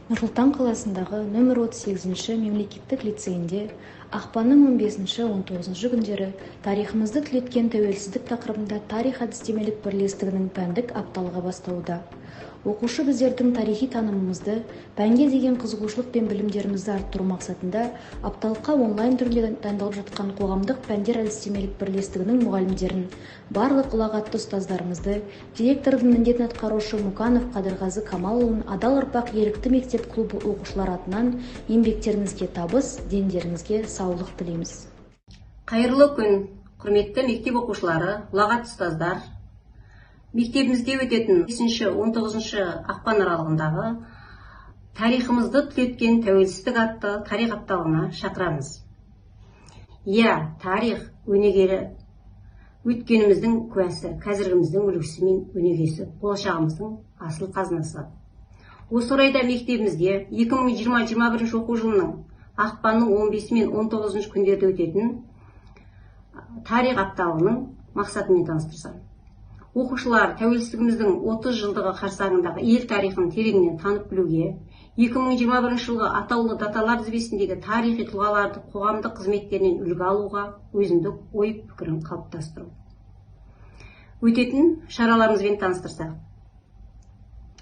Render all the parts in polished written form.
Нұр-Сұлтан қаласындағы нөмір 38-ші мемлекеттік лицейінде ақпанның 15-19 күндері тарихымызды түлеткен тәуелсіздік тақырыбында тарих әдістемелік бірлестігінің пәндік апталығы басталуда. Оқушы біздердің тарихи танымымызды, пәнге деген қызығушылық пен білімдерімізді арттыру мақсатында апталыққа онлайн түрде дайындалып жатқан қоғамдық пәндер әдістемелік бірлестігінің мұғалімдерін, барлық ұлағатты ұстаздарымызды, директордың міндетін атқарушы Мұқанов Қадырғазы Камалұлын Адал ұрпақ ерікті мектеп клубы оқушылары атынан еңбектеріңізге табыс, дендеріңізге саулық тілейміз. Қайырлы күн, құрметті мектеп оқушылары, ұлағатты ұстаздар. Мектебімізде өтетін 5-19 ақпан аралығындағы тарихымызды түлеткен тәуелсіздік атты тарих апталығына шақырамыз. Тарих өнегері өткеніміздің куәсі, қазіргіміздің үлгісі мен өнегесі, болашағымыздың асыл қазынасы. Осы орайда мектебімізде 2020-21 оқу жылының ақпанның 15 мен 19 күндерде өтетін тарих апталығының мақсатымен таныстырсам. Оқушылар тәуелсіздігіміздің 30 жылдығы қарсаңындағы ел тарихын тереңінен танып білуге, 2021 жылғы атаулы даталар тізбесіндегі тарихи тұлғаларды қоғамдық қызметтерінен үлгі алуға өзіндік ой пікірін қалыптастыру. Өтетін шараларымызбен таныстырсақ.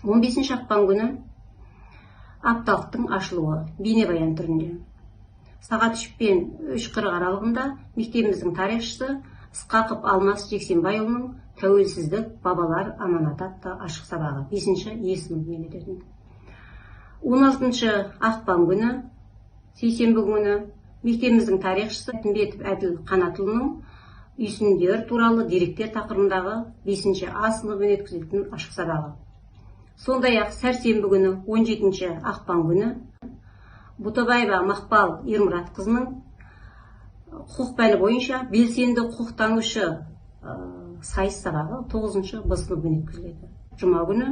15 ақпан күні апталықтың ашылуы бейнебаян түрінде. Сағат 3 пен 3:40 аралығында мектебіміздің тарихшысы Ысқақов Алмас Жексенбайұлының тәуелсіздік бабалар аманаты атты ашық сабағы 5-ші есім менедердің. 16 ақпан күні, сейсенбі күні, мектебіміздің тарихшысы Тімбетов Әділ Қанатұлының үйсіндер туралы деректер тақырыбындағы 5-ші А сыныбымен өткізілетін ашық сабағы. Сондай-ақ сәрсенбі күні, 17 ақпан күні, Бұтабаева Мақпал Ермұратқызының құқық пәні бойынша белсенді құқықтанушы сайыс сабағы 9-шы Б сыныбымен өткізіледі. Жұма күні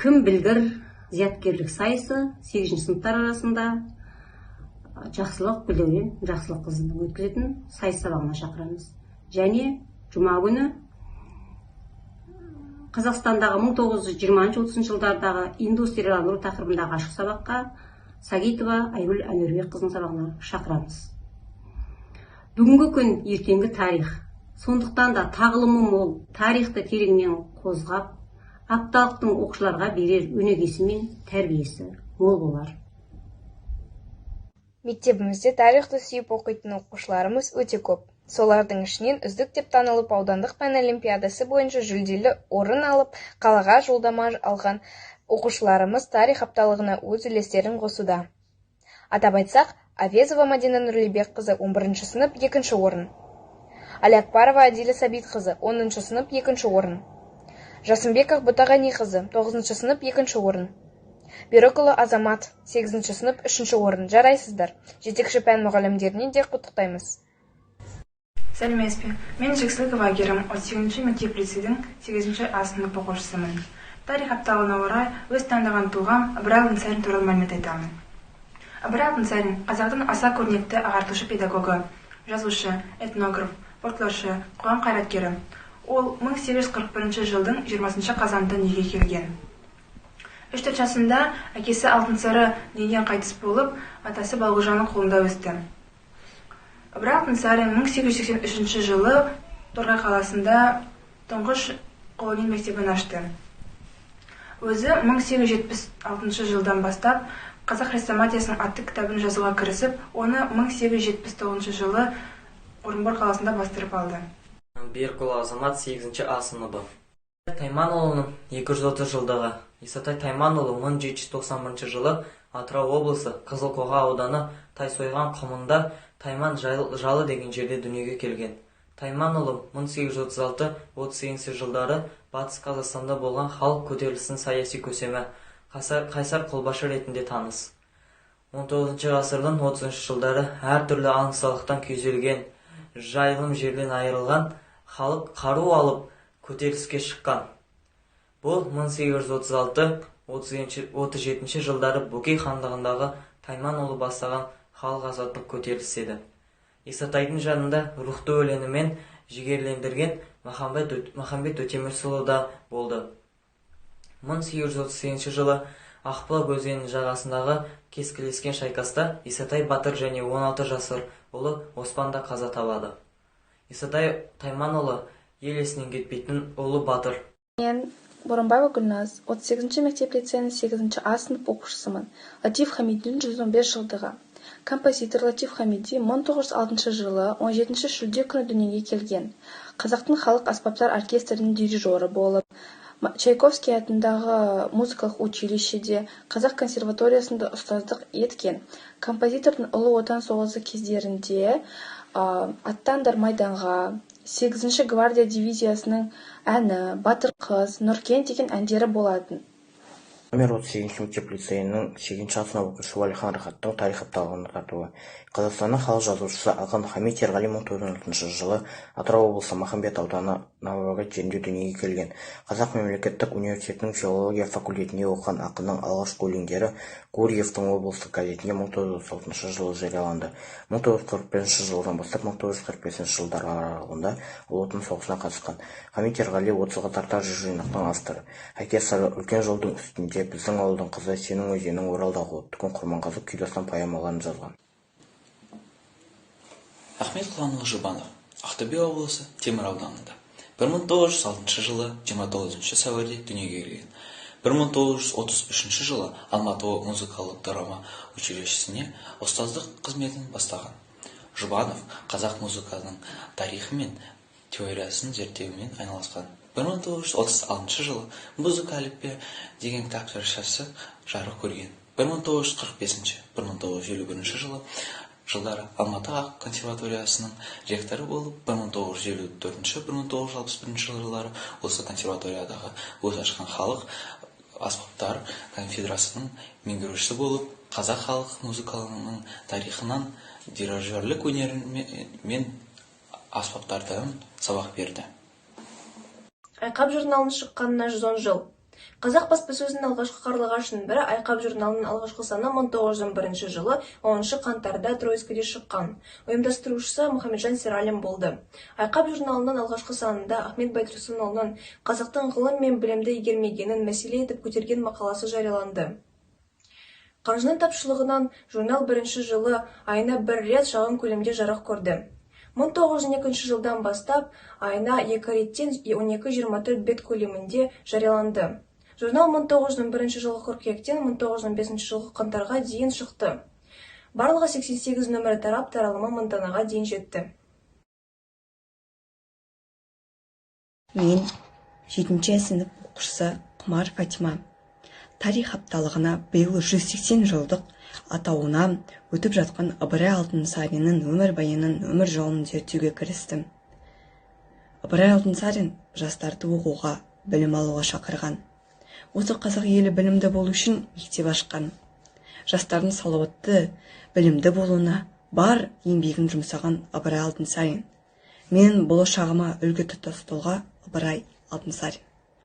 кім білгір зияткерлік сайысы 8-ші сыныптар арасында жақсылық білдірген жақсылық қызының өткізетін сайыс сабағына шақырамыз. Және жұма күні Қазақстандағы 1920-30 жылдардағы индустрияландыру тақырыбындағы ашық сабаққа Сагитова Айгүл Әнөрбек қызының сабағына шақырамыз. Бүгінгі күн ертеңгі тарих. Сондықтан да тағылымы мол, тарихты тереңнен қозғап, апталықтың оқушыларға берер өнегесі мен тәрбиесі мол болар. Мектебімізде тарихты сүйіп оқитын оқушыларымыз өте көп. Солардың ішінен үздік деп танылып аудандық пән олимпиадасы бойынша жүлделі орын алып, қалаға жолдама алған оқушыларымыз тарих апталығына өз үлестерін қосуда. Атап айтсақ, Авезова Мадина Нұрлебекқызы 11-ші сынып 2-ші орын. Алякбарова Адиля Сабитқызы 10-ші сынып 2-ші орын. Жасымбеков Бұтағани қызы 9-ші сынып 2-ші орын. Берікұлы Азамат 8-ші сынып 3-ші орын. Жарайсыздар. Жетекші пән мұғалімдерінен де құттықтаймыз. Сәлеметсіз бе? Мен Жексілкова Айгерім, 38-ші мектеп лицейдің 8-ші А сынып оқушысымын. Тарих апталығына орай өз таңдаған тұлғам Ыбырай Алтынсарин туралы мәлімет айтамын. Ыбырай Алтынсарин қазақтың аса көрнекті ағартушы педагогы, жазушы, этнограф, фольклоршы, қоғам қайраткері. Ол 1841 жылдың 20 қазанда дүниеге келген. 3 жасында әкесі Алтынсары дүниеден қайтыс болып, атасы Балғожаның қолында өсті. Ыбырай Алтынсарин 1883 жылы Торғай қаласында тұңғыш қолөнер мектебін ашты. Өзі 1876 жылдан бастап Қазақ хрестоматиясының атты кітабын жазуға кірісіп, оны 1879 жылы Орынбор қаласында бастырып алды. Берікұлы Азамат 8-ші А сыныбы. Тайманұлының 230 жылдағы. Исатай Тайманұлы 1791 жылы Атырау облысы Қызылқоға ауданы Тайсойған құмында Тайман жалы деген жерде дүниеге келген. Тайманұлы 1836-38 жылдары Батыс Қазақстанда болған халық көтерілісінің саяси көсемі, қайсар қолбашы ретінде таныс. 19 ғасырдың 30 жылдары әртүрлі аңсалықтан күйзелген, жайылым жерден айырылған халық қару алып көтеріліске шыққан. Бұл 1836-37 жылдары Бөкей хандығындағы Тайманұлы бастаған халық азаттық көтеріліс еді. Исатайдың жанында рухты өлеңімен жігерлендірген Махамбет Өтемірсұлы да болды. 1838 жылы Ақбұлақ өзенінің жағасындағы кескілескен шайқаста Исатай батыр және 16 жасар ұлы Оспан да қаза табады. Исатай Тайманұлы ел есінен кетпейтін ұлы батыр. Мен Боранбаева Гүлназ, 38-ші мектеп лицейінің 8-ші А сынып оқушысымын. Латиф Хамидидің 115 жылдығы. Композитор Латиф Хамиди 1906 жылы 17 шілде күні дүниеге келген. Қазақтың халық аспаптар оркестрінің дирижері болып, Чайковский атындағы музыкалық училищеде, Қазақ консерваториясында ұстаздық еткен. Композитордың Ұлы Отан соғысы кездерінде аттандар майданға, 8-ші гвардия дивизиясының әні, Батыр қыз, Нұркен деген әндері болатын. Номер 38-ші мектеп лицейінің 8-ші А сынып оқушысы Уәлихан Рахаттың тарих апталығына тартуы. Қазақстанның халық жазушысы ақын Хамит Ерғали 1906 жылы Атырау облысы Махамбет ауданы Новоград жерінде дүниеге келген. Қазақ мемлекеттік университетінің филология факультетінде оқыған ақынның алғашқы өлеңдері Гурьевтің облыстық газетінде 1936 жылы жарияланды. 1945 жылдан бастап 1945 жылдар аралығында Ұлы Отан соғысына қатысқан. Хамит Ерғали 30-ға тарта жыр жинақтың авторы. Әкесі үлкен жолдың үстінде, біздің ауылдың қызы, сенің өзенің, Оралдағы отты күн, Құрманғазы Күйдастан поэмаларын жазған. Ахмет Құланұлы Жұбанов, Ақтөбе облысы Темір ауданында. 1906 жылы 29 сәуірде дүниеге келген. 1933 жылы Алматы музыкалық драма училищесіне ұстаздық қызметін бастаған. Жұбанов қазақ музыкасының тарихы мен теориясын зерттеумен айналысқан. 1936 жылы «Музыка әліппе» деген кітап паршасы жарық көрген. 1945-1951 жылдары Алматы консерваториясының ректоры болып, 1954-1961 жылдары осы консерваториядағы өз ашқан халық аспаптар конфедерациясының меңгерушісі болып, қазақ халық музыкалының тарихынан дирижерлік өнері мен аспаптардан сабақ берді. Айқап журналының шыққанына 110 жыл. Қазақ баспасөзінің алғашқы қарлығашының бірі Айқап журналының алғашқы саны 1901 жылы 10 қаңтарда Троицкіде шыққан. Ұйымдастырушысы Мұхамеджан Сералин болды. Айқап журналының алғашқы санында Ахмет Байтұрсынұлының қазақтың ғылым мен білімді игермегенін мәселе етіп көтерген мақаласы жарияланды. Қаржының тапшылығынан журнал бірінші жылы айына бір рет шағын көлемде жарық көрді. 1902 жылдан бастап айына 2 реттен 12-24 бет көлемінде жарияланды. Журнал 1901 жылғы қыркүйектен 1905 жылғы қаңтарға дейін шықты. Барлығы 88 нөмірі тарап, таралымы 1000 данаға дейін жетті. Мен 7-ші сынып оқушысы Құмар Фатима. Тарих апталығына биыл 180 жылдық атауына өтіп жатқан Ыбырай Алтынсариннің өмір баянын, өмір жолын зерттеуге кірістім. Ыбырай Алтынсарин жастарды оқуға, білім алуға шақырған. Осы қазақ елі білімді болу үшін мектеп ашқан. Жастардың салауатты, білімді болуына бар еңбегін жұмсаған Ыбырай Алтынсарин. Мен болашағыма үлгі тұтас тұлға Ыбырай Алтынсарин.